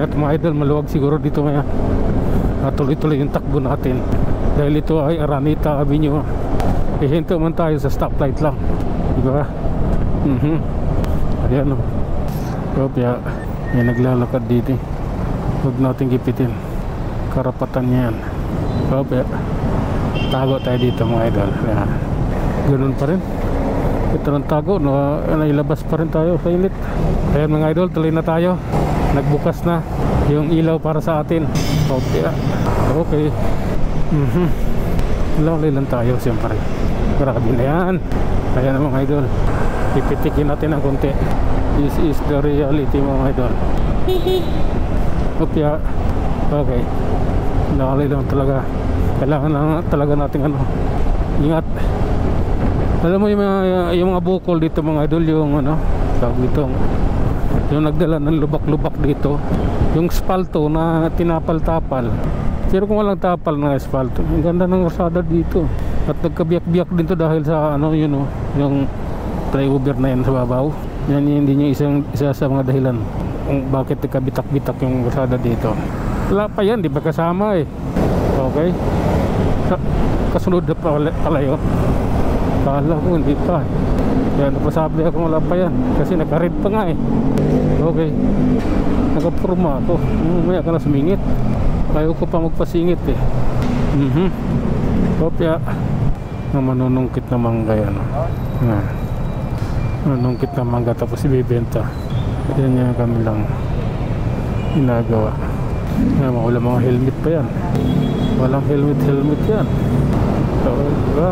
Kaya mga idol, maluwag siguro dito ngayon. Tuloy-tuloy yung takbo natin dahil ito ay Araneta Avenue. Hihinto man tayo sa stoplight lang, diba? Ayan o. Kaya may naglalakad dito. Huwag natin gipitin, karapatan niya yan. Kaya tago tayo dito mga idol. Ayan. Ganun pa rin. Ito ng tago, nailabas pa rin tayo sa init. Ayan mga idol, tuloy na tayo. Nagbukas na yung ilaw para sa atin. Okay. Lalay lang tayo siyempre. Grabe na yan. Ayan mga idol, pipitikin natin ng konti. This is the reality mga idol. Okay. Lalay lang talaga. Kailangan lang talaga natin ingat. Alam mo yung mga bukol dito mga idol, yung tawag dito, yung nagdala ng lubak-lubak dito, yung spalto na tinapal-tapal. Pero kung walang tapal na espalto, ang ganda ng kalsada dito. At nagkabiyak-biyak din to dahil sa yung flyover na yan sa babaw. Yan hindi nyo isa sa mga dahilan kung bakit nagkabitak-bitak yung kalsada dito. Wala pa yan, di ba kasama eh. Okay, kasunod na pala yun. Kala ko hindi pa. Kaya napasabi ako wala pa yan kasi nakared pa nga eh. Okay, nakapurma ako. Maya ka na sumingit. Ayaw ko pa magpasingit eh. Kopya na manunungkit na mangga yan. Manunungkit na mangga tapos ibibenta. Yan yung kami lang ginagawa. Wala mga helmet pa yan. Walang helmet yan. So, diba?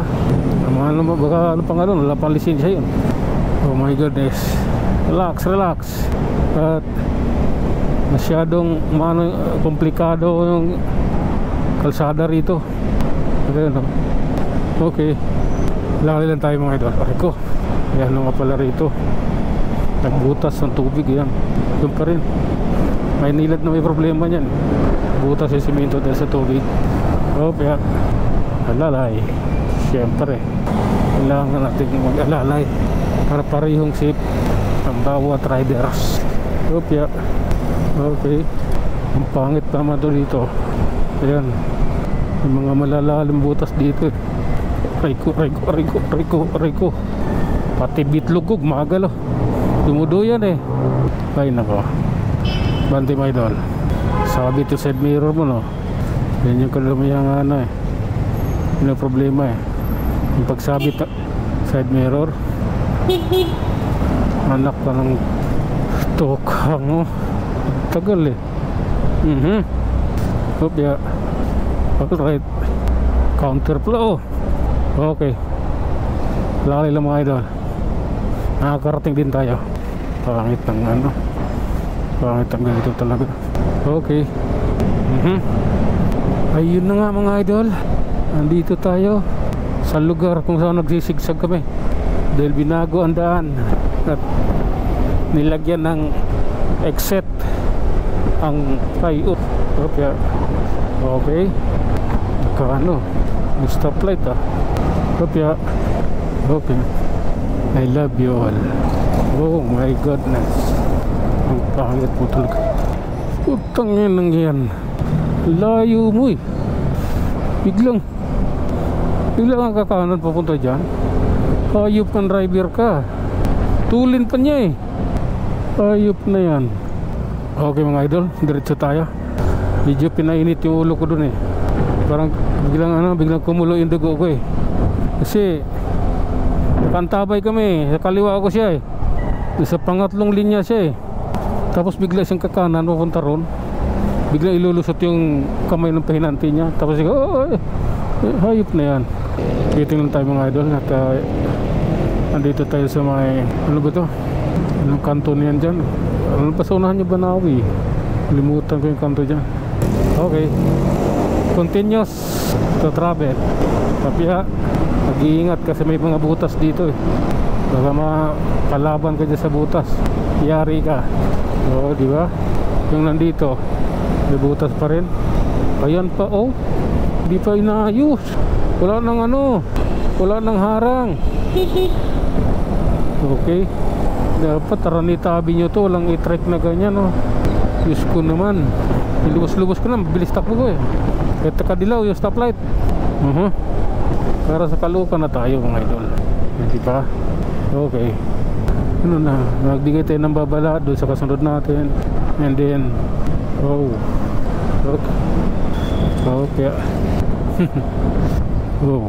Baka wala pang lisensya yun. Oh my goodness. Relax. At masyadong komplikado yung kalsada rito. Okay. Laki lang tayo mga idol. Aray ko. Ayan nga pala rito. Nagbutas ng tubig yan. Doon pa rin. May nilad na may problema yan. Butas yung simento dahil sa tubig. Kaya alalay. Siyempre kailangan natin mag-alalay para parehong safe ang bawat riders. Okay. Ang pangit naman to dito. Ayan, yung mga malalalim butas dito. Riko. Pati bitlog magalo. Dumuduyan eh. Ay nako. Bante my idol. Sabi to side mirror mo no. Yan yung kalumayang eh. Yun ang problema eh. Yung pagsabit side mirror, anak ka ng tokang tagal eh. Alright, counterflow. Okay, laki lang mga idol. Nakakarating din tayo. Pangit ng pangit ang ganito talaga. Okay. Ayun na nga mga idol, andito tayo sa lugar kung saan nagsisigsag kami dahil binago ang daan at nilagyan ng exit ang flyover. Okay, may stoplight okay, I love you all. Oh my goodness, ang pangit mo talaga. Putang yan, layo mo eh. Biglang ang kakanan papunta dyan. Ayop kang driver ka. Tulin pa niya eh. Ayop na yan. Okay mga idol, diretso tayo. Medyo pinainit yung ulo ko dun eh. Parang biglang kumulo yung dugo ko eh. Kasi kantabay kami, sa kaliwa ko siya eh. Sa pangatlong linya siya eh. Tapos bigla siyang kakanan papunta ron. Biglang ilulusot yung kamay ng pahinanti niya. Tapos hayop na yan. Waiting lang tayo mga idol. At andito tayo sa may ano ba to? Anong kanto niyan dyan? Ano pa sa unahan niya Banawi? Limutan ko yung kanto dyan. Okay, continuous to travel. Kapya mag-iingat kasi may mga butas dito eh. Baka mapalaban ka dyan sa butas, yari ka. Oo, di ba? Yung nandito may butas pa rin. Ayan pa di pa inaayos. Wala nang harang. Okay, dapat Araneta Avenue to, walang i-trek na ganyan Diyos ko naman. Ilubos-lubos ko na, bilis takbo ko eh. Kahit nakadilaw yung stoplight. Para sa Caloocan na tayo mga idol. Hindi ba? Okay. Ano na, magbigay tayo ng babala doon sa kasunod natin. And then, oh. Okay. Okay. Oh.